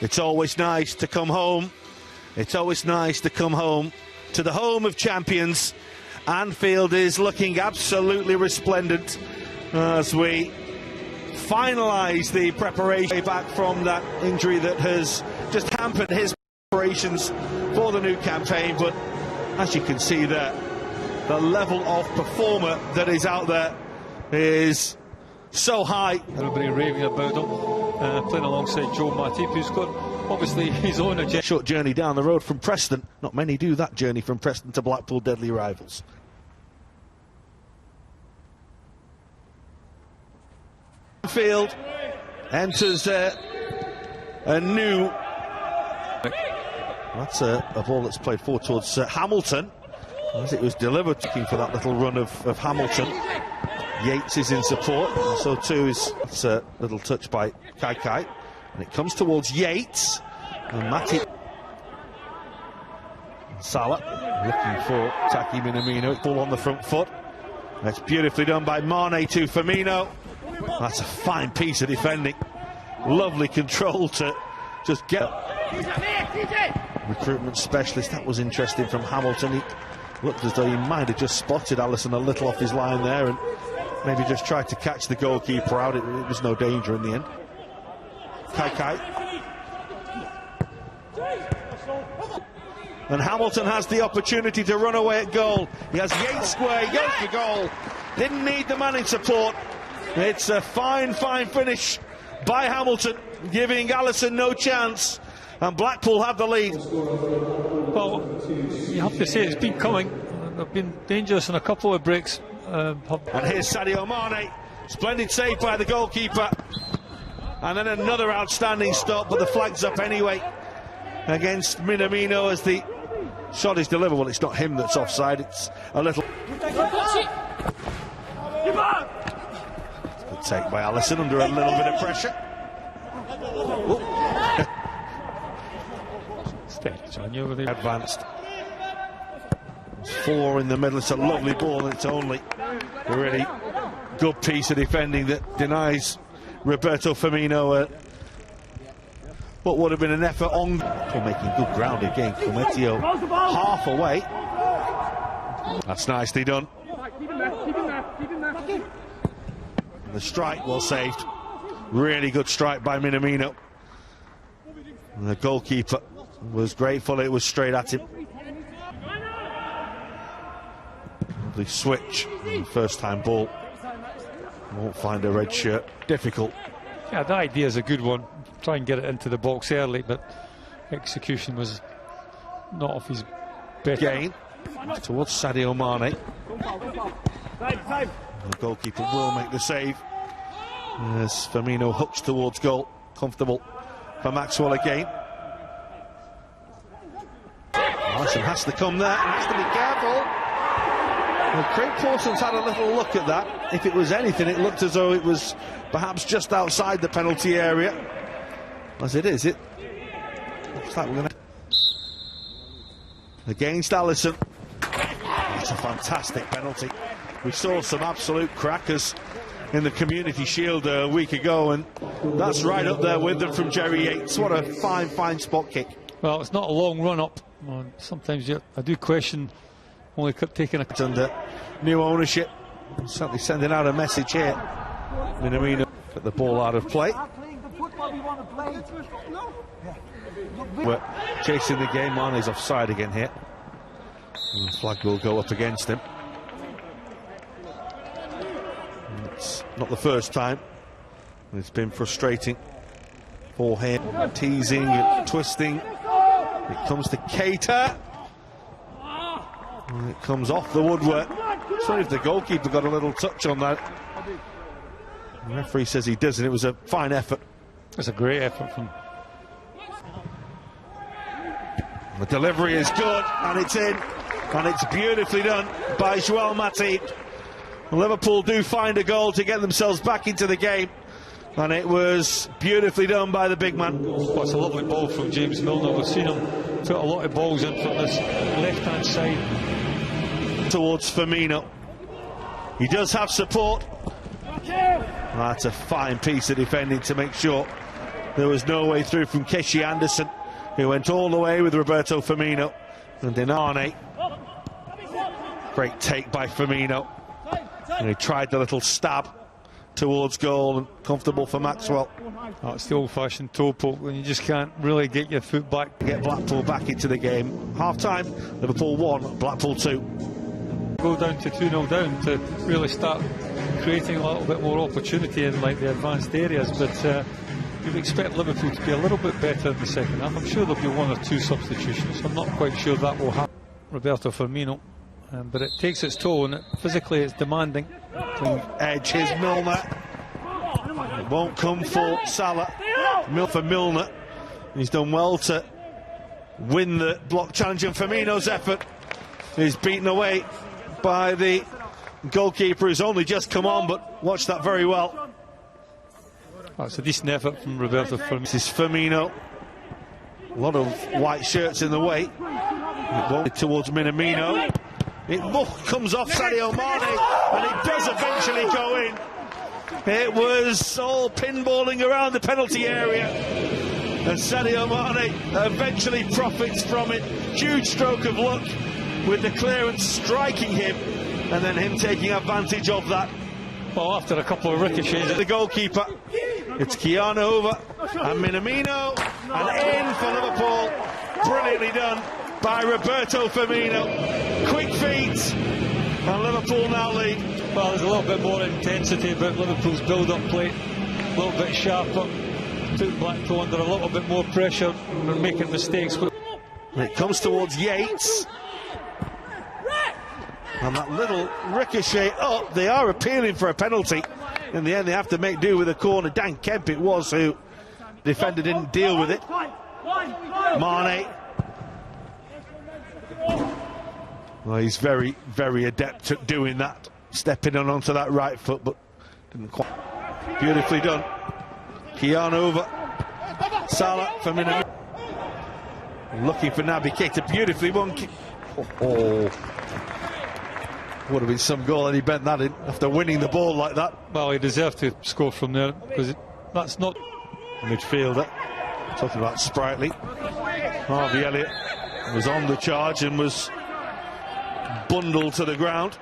It's always nice to come home. It's always nice to come home to the home of champions. Anfield is looking absolutely resplendent as we finalise the preparation back from that injury that has just hampered his preparations for the new campaign. But as you can see there, the level of performer that is out there is so high. Everybody raving about him, playing alongside Joe Matip, who's got obviously his own agenda. Short journey down the road from Preston. Not many do that journey from Preston to Blackpool, deadly rivals. Field enters a new. That's a ball that's played forward towards Hamilton as it was delivered, looking for that little run of Hamilton. Yates is in support, and so too is a little touch by Kai, and it comes towards Yates and Matip. Salah looking for Taki Minamino, ball on the front foot. That's beautifully done by Mane to Firmino. That's a fine piece of defending. Lovely control to just get recruitment specialist. That was interesting from Hamilton. He looked as though he might have just spotted Alisson a little off his line there and maybe just tried to catch the goalkeeper out. It was no danger in the end. Kai. And Hamilton has the opportunity to run away at goal. He has Yates square, he goes for goal. Didn't need the man in support. It's a fine finish by Hamilton, giving Alisson no chance, and Blackpool have the lead. Well, you have to say it's been coming. They've been dangerous in a couple of breaks. And here's Sadio Mane, splendid save by the goalkeeper, and then another outstanding stop, but the flag's up anyway against Minamino as the shot is delivered. Well, it's not him that's offside, it's a little good take by Alisson under a little bit of pressure. Advanced. There's four in the middle. It's a lovely ball, and it's only a really good piece of defending that denies Roberto Firmino what would have been an effort on for making good ground again. Cometio half away. That's nicely done. And the strike well saved. Really good strike by Minamino. And the goalkeeper was grateful it was straight at him. Lovely switch. First time ball. Won't find a red shirt. Difficult. Yeah, the idea is a good one. Try and get it into the box early, but execution was not off his best. Gain towards Sadio Mane. The goalkeeper will make the save as Firmino hooks towards goal. Comfortable for Maxwell again. Alisson has to come there and has to be careful. Well, Craig Pawson's had a little look at that. If it was anything, it looked as though it was perhaps just outside the penalty area. As it is, it looks like we're going to... Against Alisson. That's a fantastic penalty. We saw some absolute crackers in the Community Shield a week ago, and that's right up there with them from Jerry Yates. What a fine spot kick. Well, it's not a long run up. Sometimes I do question only taking a... Under new ownership, certainly sending out a message here. Minamino put the ball out of play. We're chasing the game on. He's offside again here. And the flag will go up against him. And it's not the first time. It's been frustrating for him. Teasing and twisting. It comes to Keita. And it comes off the woodwork. Sorry if the goalkeeper got a little touch on that. The referee says he doesn't. It was a fine effort. It's a great effort from... The delivery is good, and it's in, and it's beautifully done by Joel Matip. Liverpool do find a goal to get themselves back into the game, and it was beautifully done by the big man. Well, it's a lovely ball from James Milner. We've seen him put a lot of balls in from this left-hand side. Towards Firmino. He does have support. That's a fine piece of defending to make sure There was no way through from Keshi Anderson, who went all the way with Roberto Firmino. And Denane. Great take by Firmino. And he tried the little stab towards goal, and comfortable for Maxwell. Oh, it's the old-fashioned toe poke when you just can't really get your foot back. Get Blackpool back into the game. Half-time, Liverpool 1, Blackpool 2. Go down to 2-0 down to really start creating a little bit more opportunity in like the advanced areas, but you'd expect Liverpool to be a little bit better in the second half. I'm sure there'll be one or two substitutions. I'm not quite sure that will happen. Roberto Firmino, but it takes its toll, and physically it's demanding. Edge is Milner. It won't come for Salah. For Milner. He's done well to win the block challenge, and Firmino's effort is beaten away by the goalkeeper, who's only just come on, but watch that very well. Oh, it's a decent effort from Roberto Firmino. This is Firmino. A lot of white shirts in the way. It won't towards Minamino. It comes off Sadio Mane, and it does eventually go in. It was all pinballing around the penalty area, and Sadio Mane eventually profits from it. Huge stroke of luck with the clearance striking him, and then him taking advantage of that. Well, after a couple of ricochets, the goalkeeper, it's Keanu over, and Minamino, and in for Liverpool. Brilliantly done by Roberto Firmino. Quick feet, and Liverpool now lead. Well, there's a little bit more intensity about Liverpool's build-up play, a little bit sharper, took Blackpool under a little bit more pressure, and they're making mistakes. And it comes towards Yates, and that little ricochet up. They are appealing for a penalty. In the end, they have to make do with a corner. Dan Kemp it was, who the defender didn't deal with it. Mane. Well, he's very, very adept at doing that, stepping on onto that right foot, but didn't quite. Beautifully done. Keanu over. Salah for Minamino. Looking for Naby Keita. Beautifully won. Oh. Would have been some goal, and he bent that in after winning the ball like that. Well, he deserved to score from there, because that's not midfielder. Talking about sprightly. Harvey Elliott was on the charge and was bundled to the ground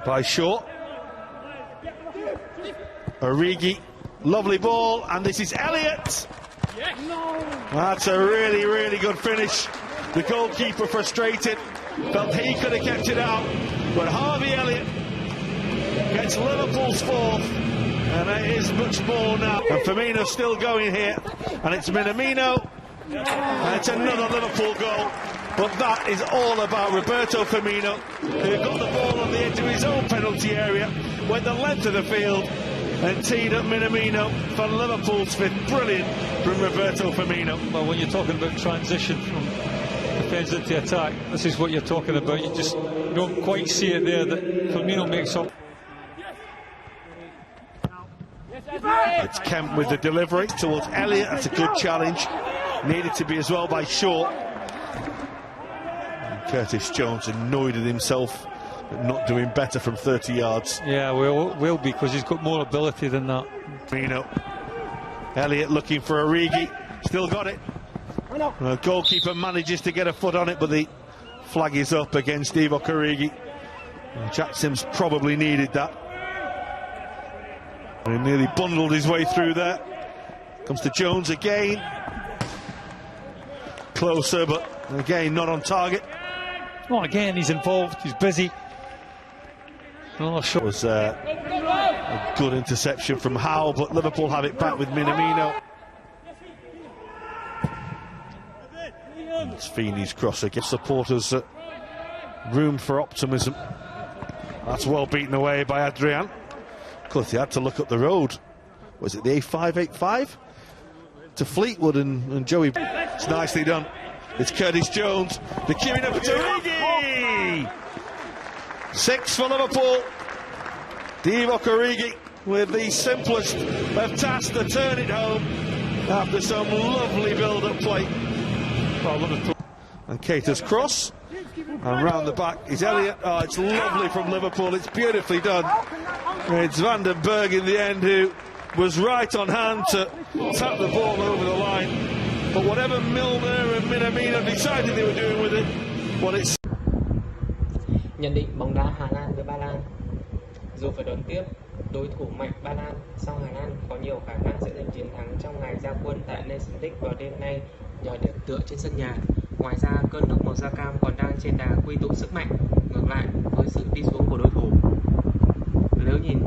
by Shaw. Origi, lovely ball, and this is Elliott. That's a really, really good finish. The goalkeeper frustrated, felt he could have kept it out, but Harvey Elliott gets Liverpool's fourth, and it is much more now. And Firmino's still going here, and it's Minamino, and it's another Liverpool goal. But that is all about Roberto Firmino, who got the ball on the edge of his own penalty area, went the length of the field, and teed up Minamino for Liverpool's fifth. Brilliant from Roberto Firmino. Well, when you're talking about transition from defensive to attack, this is what you're talking about. You just don't quite see it there, that Firmino makes up. It's Kemp with the delivery towards Elliott. That's a good challenge. Needed to be as well by Shaw. And Curtis Jones annoyed at himself at not doing better from 30 yards. Yeah, will be, because he's got more ability than that. Firmino. Elliott looking for Origi. Still got it. The goalkeeper manages to get a foot on it, but the flag is up against Divock Origi. Jack Sims probably needed that. And he nearly bundled his way through there. Comes to Jones again. Closer, but again not on target. Oh, again, he's involved, he's busy. Another shot. It was a good interception from Howe, but Liverpool have it back with Minamino. It's Feeney's cross again. Supporters room for optimism. That's well beaten away by Adrian. Of course, he had to look up the road. Was it the A585? To Fleetwood and Joey. It's nicely done. It's Curtis Jones. The queuing up to Origi. 6 for Liverpool. Divock Origi with the simplest of tasks to turn it home after some lovely build-up play. Well, Liverpool. And Keita's cross. And round the back is Elliott. Oh, it's lovely from Liverpool. It's beautifully done. It's Van den Berg in the end who was right on hand to tap the ball over the line. But whatever Milner and Minamino decided they were doing with it, well, it's... Nhận định bóng đá Hà Lan với Ba Lan. Dù phải đón tiếp đối thủ mạnh Ba Lan, song Hà Lan có nhiều khả năng sẽ giành chiến thắng trong ngày ra quân tại Nations League vào đêm nay nhờ điểm tựa trên sân nhà. Ngoài ra, cơn lốc màu da cam còn đang trên đà quy tụ sức mạnh. Ngược lại, với sự đi xuống của đối thủ, nếu nhìn